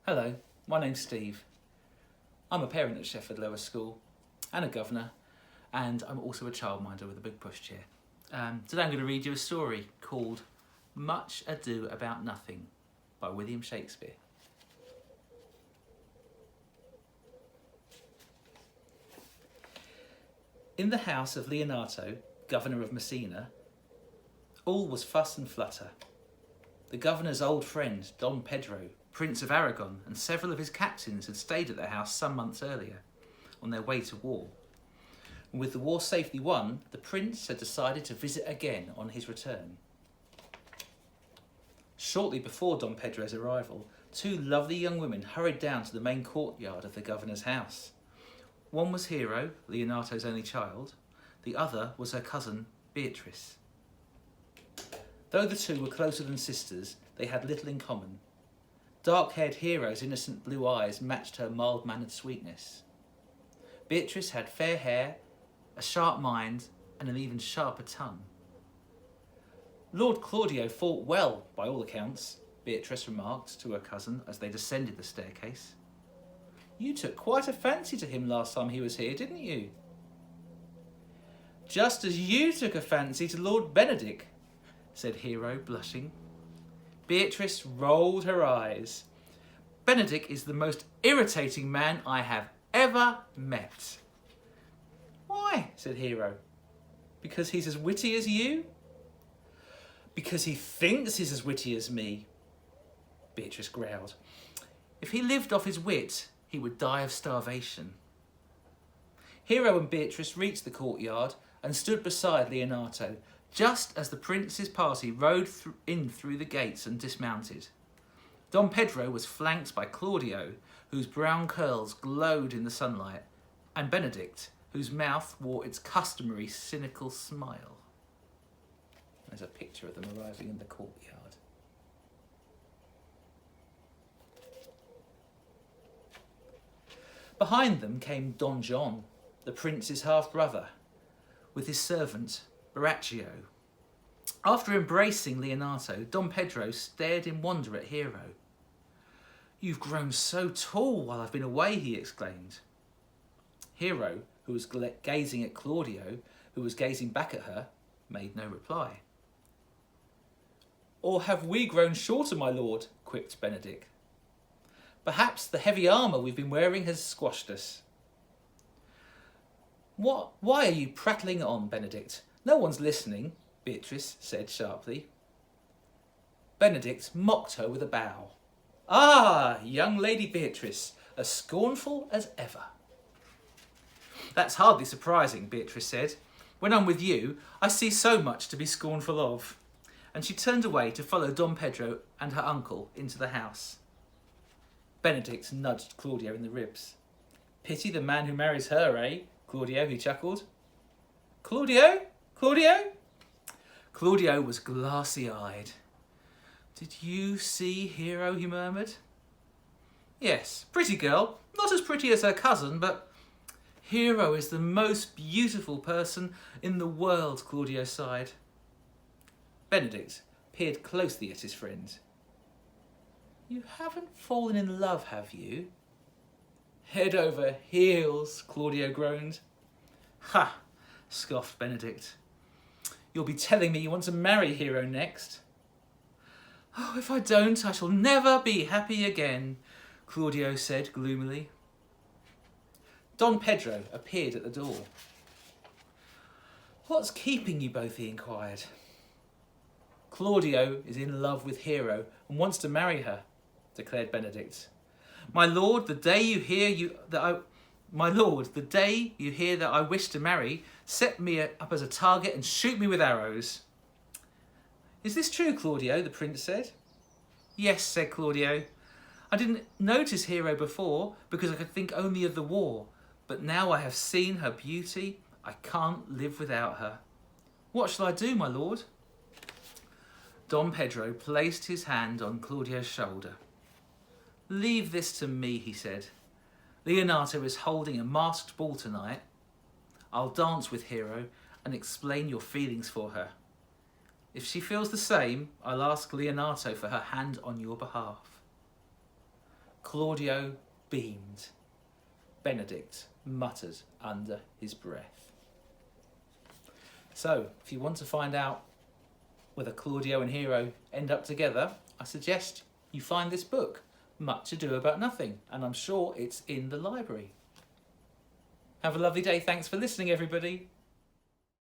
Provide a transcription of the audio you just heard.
Hello, my name's Steve. I'm a parent at Shefford Lower School and a governor, and I'm also a childminder with a big pushchair. Today I'm going to read you a story called Much Ado About Nothing by William Shakespeare. In the house of Leonato, governor of Messina, all was fuss and flutter. The governor's old friend, Don Pedro, Prince of Aragon, and several of his captains had stayed at their house some months earlier, on their way to war. And with the war safely won, the prince had decided to visit again on his return. Shortly before Don Pedro's arrival, two lovely young women hurried down to the main courtyard of the governor's house. One was Hero, Leonato's only child. The other was her cousin, Beatrice. Though the two were closer than sisters, they had little in common. Dark-haired Hero's innocent blue eyes matched her mild-mannered sweetness. Beatrice had fair hair, a sharp mind, and an even sharper tongue. Lord Claudio fought well, by all accounts, Beatrice remarked to her cousin as they descended the staircase. You took quite a fancy to him last time he was here, didn't you? Just as you took a fancy to Lord Benedick, said Hero, blushing. Beatrice rolled her eyes. Benedick is the most irritating man I have ever met. Why? Said Hero. Because he's as witty as you? Because he thinks he's as witty as me, Beatrice growled. If he lived off his wit, he would die of starvation. Hero and Beatrice reached the courtyard and stood beside Leonato, just as the prince's party rode in through the gates and dismounted. Don Pedro was flanked by Claudio, whose brown curls glowed in the sunlight, and Benedict, whose mouth wore its customary cynical smile. There's a picture of them arriving in the courtyard. Behind them came Don John, the prince's half-brother, with his servant Borachio. After embracing Leonato, Don Pedro stared in wonder at Hero. You've grown so tall while I've been away, he exclaimed. Hero, who was gazing at Claudio, who was gazing back at her, made no reply. Or have we grown shorter, my lord? Quipped Benedick. Perhaps the heavy armour we've been wearing has squashed us. Why are you prattling on, Benedict? No one's listening, Beatrice said sharply. Benedict mocked her with a bow. Ah, young Lady Beatrice, as scornful as ever. That's hardly surprising, Beatrice said. When I'm with you, I see so much to be scornful of. And she turned away to follow Don Pedro and her uncle into the house. Benedict nudged Claudio in the ribs. Pity the man who marries her, eh? Claudio, he chuckled. Claudio? Claudio? Claudio was glassy-eyed. Did you see Hero, he murmured. Yes, pretty girl. Not as pretty as her cousin, but Hero is the most beautiful person in the world, Claudio sighed. Benedict peered closely at his friend. You haven't fallen in love, have you? Head over heels, Claudio groaned. Ha, scoffed Benedict. You'll be telling me you want to marry Hero next. Oh, if I don't, I shall never be happy again, Claudio said gloomily. Don Pedro appeared at the door. What's keeping you both, he inquired. Claudio is in love with Hero and wants to marry her, declared Benedict. My lord, the day you hear that I wish to marry, set me up as a target and shoot me with arrows. Is this true, Claudio? The prince said. Yes, said Claudio. I didn't notice Hero before because I could think only of the war, but now I have seen her beauty, I can't live without her. What shall I do, my lord? Don Pedro placed his hand on Claudio's shoulder. Leave this to me, he said. Leonato is holding a masked ball tonight. I'll dance with Hero and explain your feelings for her. If she feels the same, I'll ask Leonato for her hand on your behalf. Claudio beamed. Benedict muttered under his breath. So, if you want to find out whether Claudio and Hero end up together, I suggest you find this book, Much Ado About Nothing, and I'm sure it's in the library. Have a lovely day. Thanks for listening, everybody.